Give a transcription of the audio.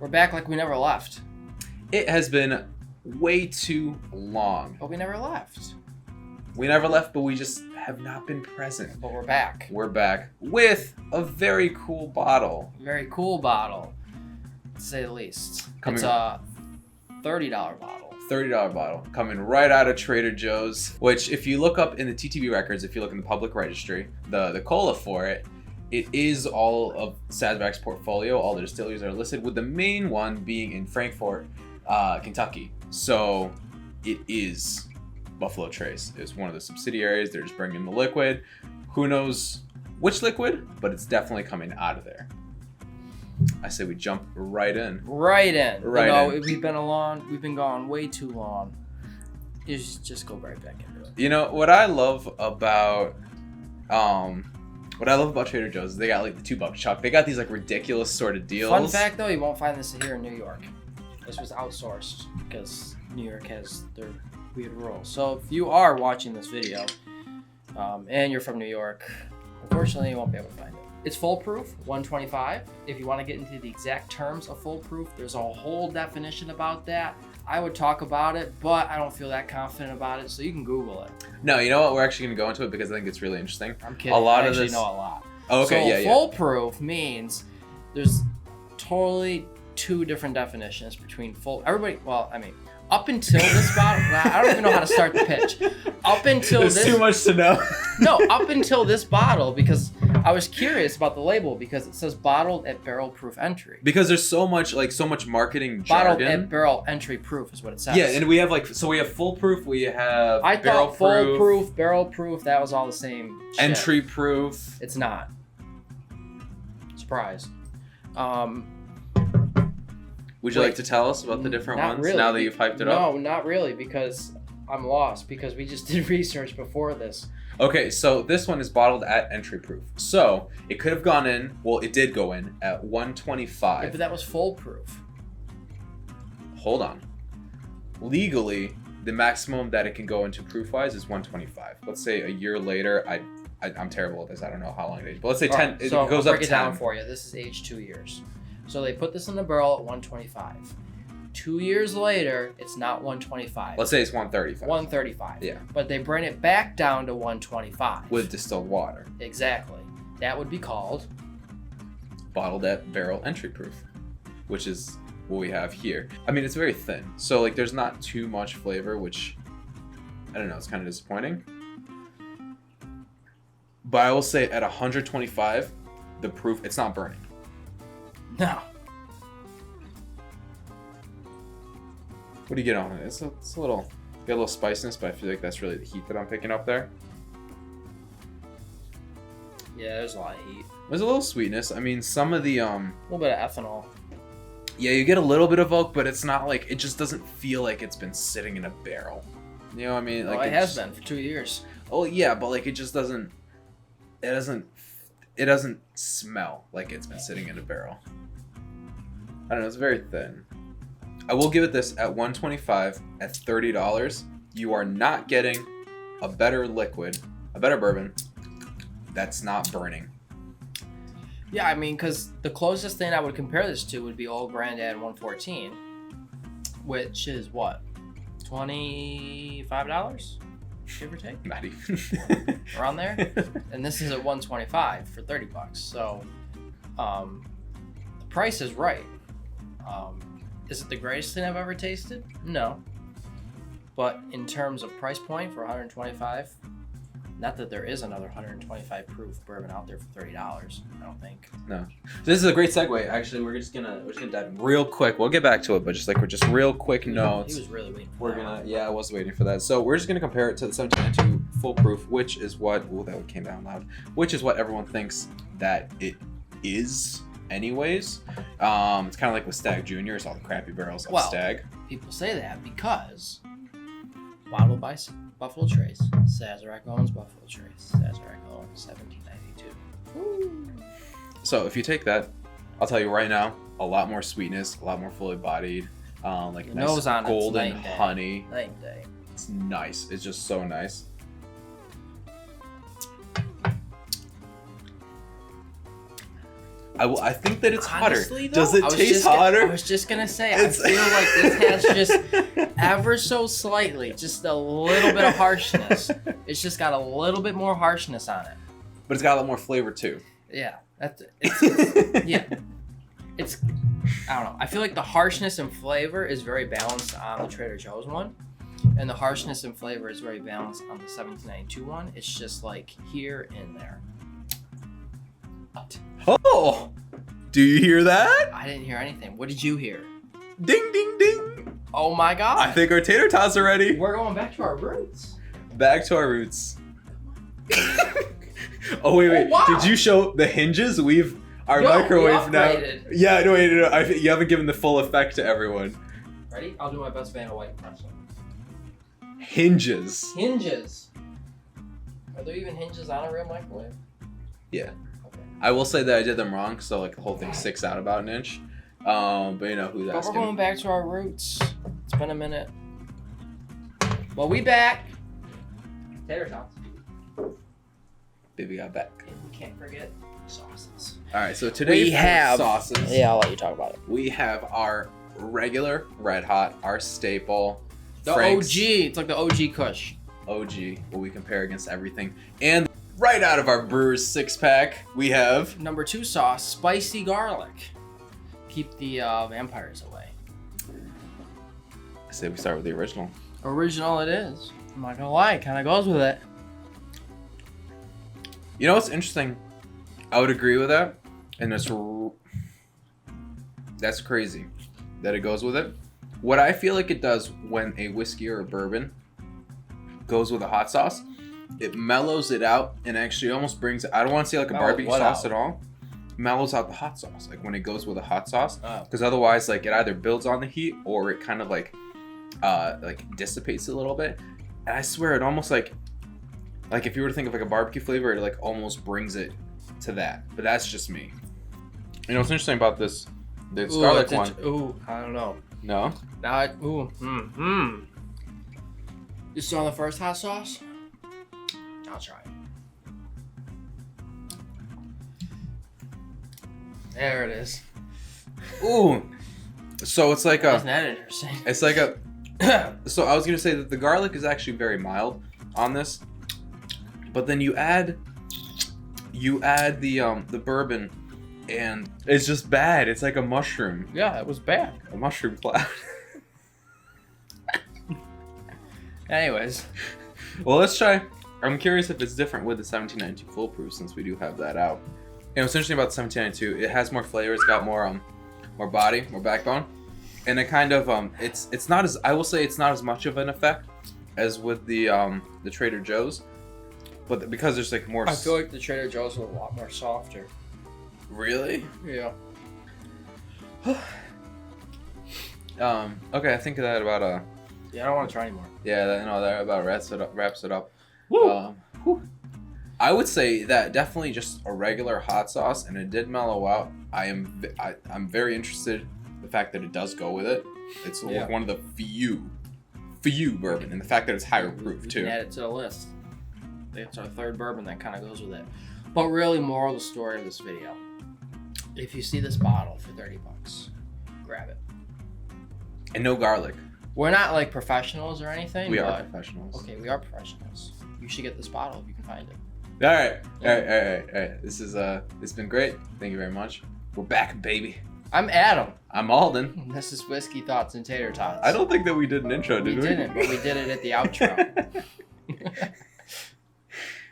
We're back like we never left. It has been way too long. But we never left. We never left, but we just have not been present. But we're back. We're back with a very cool bottle. Very cool bottle, to say the least. It's a $30 bottle. $30 bottle coming right out of Trader Joe's, which if you look up in the TTB records, if you look in the public registry, the cola for it, it is all of Sazerac's portfolio. All the distilleries are listed, with the main one being in Frankfort, Kentucky. So it is Buffalo Trace. It's one of the subsidiaries. They're just bringing the liquid. Who knows which liquid, but it's definitely coming out of there. I say we jump right in. Right in. We've been gone way too long. You just go right back into it. You know what I love about Trader Joe's is they got like the $2 chuck. They got these like ridiculous sort of deals. Fun fact though, you won't find this here in New York. This was outsourced because New York has their weird rules. So if you are watching this video and you're from New York, unfortunately you won't be able to find it. It's foolproof, 125. If you want to get into the exact terms of foolproof, there's a whole definition about that. I would talk about it, but I don't feel that confident about it, so you can Google it. No, you know what? We're actually going to go into it because I think it's really interesting. I'm kidding. I actually know a lot. Oh, okay, so foolproof means there's totally two different definitions between up until this bottle, I don't even know how to start the pitch. There's too much to know. No, up until this bottle, because I was curious about the label because it says bottled at barrel proof entry. Because there's so much marketing bottled jargon. At barrel entry proof is what it says. Yeah, and we have we have foolproof, we have I barrel thought foolproof, barrel proof, that was all the same shit. Entry proof. It's not. Surprise. Would you like to tell us about the different ones really, now that you've hyped it up? No, not really, because I'm lost because we just did research before this. Okay, so this one is bottled at entry proof. So it could have gone in, well, it did go in at 125. Yeah, but that was foolproof. Hold on. Legally, the maximum that it can go into proof-wise is 125. Let's say a year later, I'm terrible at this. I don't know how long it is. But let's say 10. Right, so it goes I'll up break 10. it down for you. This is aged 2 years. So they put this in the barrel at 125. 2 years later, it's not 125. Let's say it's 135. 135. Yeah. But they bring it back down to 125. With distilled water. Exactly. That would be called bottled at barrel entry proof, which is what we have here. I mean, it's very thin. So like there's not too much flavor, which I don't know, it's kind of disappointing. But I will say at 125, the proof, it's not burning. No. What do you get on it? It's a little, got a little spiciness, but I feel like that's really the heat that I'm picking up there. Yeah, there's a lot of heat. There's a little sweetness. I mean, some of the a little bit of ethanol. Yeah, you get a little bit of oak, but it's not like, it just doesn't feel like it's been sitting in a barrel. You know what I mean? Like it has been for 2 years. Oh yeah, but like it just doesn't. It doesn't smell like it's been sitting in a barrel. I don't know. It's very thin. I will give it this at 125 at $30. You are not getting a better liquid, a better bourbon that's not burning. Yeah, I mean, because the closest thing I would compare this to would be Old Grandad 114, which is what, $25, give or take? Not even. Around there. And this is at 125 for $30. So, the price is right. Is it the greatest thing I've ever tasted? No. But in terms of price point for 125, not that there is another 125 proof bourbon out there for $30, I don't think. No. So this is a great segue. Actually, we're just gonna dive in real quick. We'll get back to it, but just real quick notes. He was really waiting for that. I was waiting for that. So we're just gonna compare it to the 1792 full proof, which is what that came out loud. Which is what everyone thinks that it is. Anyways, it's kind of like with Stag Junior. It's all the crappy barrels of Stag. People say that because bottled by Buffalo Trace, Sazerac owns Buffalo Trace, Sazerac owns 1792. Woo. So if you take that, I'll tell you right now, a lot more sweetness, a lot more fully bodied, like the nice nose on golden honey. Night and day. It's nice. It's just so nice. I think that it's Honestly, hotter. though, Does it I was taste just gonna- hotter? I was just gonna say, I feel like this has just ever so slightly, just a little bit of harshness. It's just got a little bit more harshness on it. But it's got a lot more flavor too. Yeah, it's yeah. It's, I don't know. I feel like the harshness and flavor is very balanced on the Trader Joe's one, and the harshness and flavor is very balanced on the 1792 one. It's just like here and there. Oh, do you hear that? I didn't hear anything. What did you hear? Ding, ding, ding. Oh my god. I think our tater tots are ready. We're going back to our roots. Back to our roots. Oh, wait. Oh, wow. Did you show the hinges? Our Yo, microwave we now. upgraded. Yeah, no. You haven't given the full effect to everyone. Ready? I'll do my best Vanna White impression. Hinges. Hinges. Are there even hinges on a real microwave? Yeah. Okay. I will say that I did them wrong, so like the whole thing sticks out about an inch. But you know who's But we're asking. going back to our roots. It's been a minute. Well, we back. Tater tots. Baby got back. And we can't forget sauces. All right, so today We have sauces. Yeah, I'll let you talk about it. We have our regular Red Hot, our staple. The Frank's OG. It's like the OG Kush. OG, what we compare against everything. And right out of our Brewers 6-pack, we have Number 2 sauce, spicy garlic. Keep the vampires away. I say we start with the original. Original it is. I'm not gonna lie, it kind of goes with it. You know what's interesting? I would agree with that, and that's crazy that it goes with it. What I feel like it does when a whiskey or a bourbon goes with a hot sauce, it mellows it out and actually almost brings it. I don't want to say like a Mellows barbecue what sauce out? at all. Mellows out the hot sauce, like when it goes with a hot sauce, Oh. because otherwise, like it either builds on the heat or it kind of like dissipates a little bit. And I swear, it almost like if you were to think of like a barbecue flavor, it like almost brings it to that. But that's just me. You know what's interesting about this garlic one? Ooh, I don't know. No. Now, You saw the first hot sauce? I'll try it. There it is. Ooh. So it's like Isn't that interesting? it's like a. So I was gonna say that the garlic is actually very mild on this, but then you add the bourbon, and it's just bad. It's like a mushroom, Yeah, it was bad. a mushroom cloud. Anyways, Well, let's try. I'm curious if it's different with the 1792 foolproof, since we do have that out. You know, what's interesting about the 1792, it has more flavor. It's got more body, more backbone, and it kind of it's not as, I will say, it's not as much of an effect as with the Trader Joe's, but because there's like more. I feel like the Trader Joe's was a lot more softer. Really? Yeah. Okay, I think that about Yeah, I don't want to try anymore. yeah, that about wraps it up. Woo! I would say that definitely just a regular hot sauce, and it did mellow out. I'm very interested in the fact that it does go with it. It's Yeah. one of the few bourbon, and the fact that it's higher proof We too. can add it to the list. It's our third bourbon that kind of goes with it. But really, moral of the story of this video: if you see this bottle for $30, grab it. And no garlic. We're not like professionals or anything. We are but- professionals. Okay, we are professionals. You should get this bottle if you can find it. All right. This it's been great. Thank you very much. We're back, baby. I'm Adam. I'm Alden. This is Whiskey Thoughts and Tater Tots. I don't think that we did an intro, We did we? didn't, but we did it at the outro.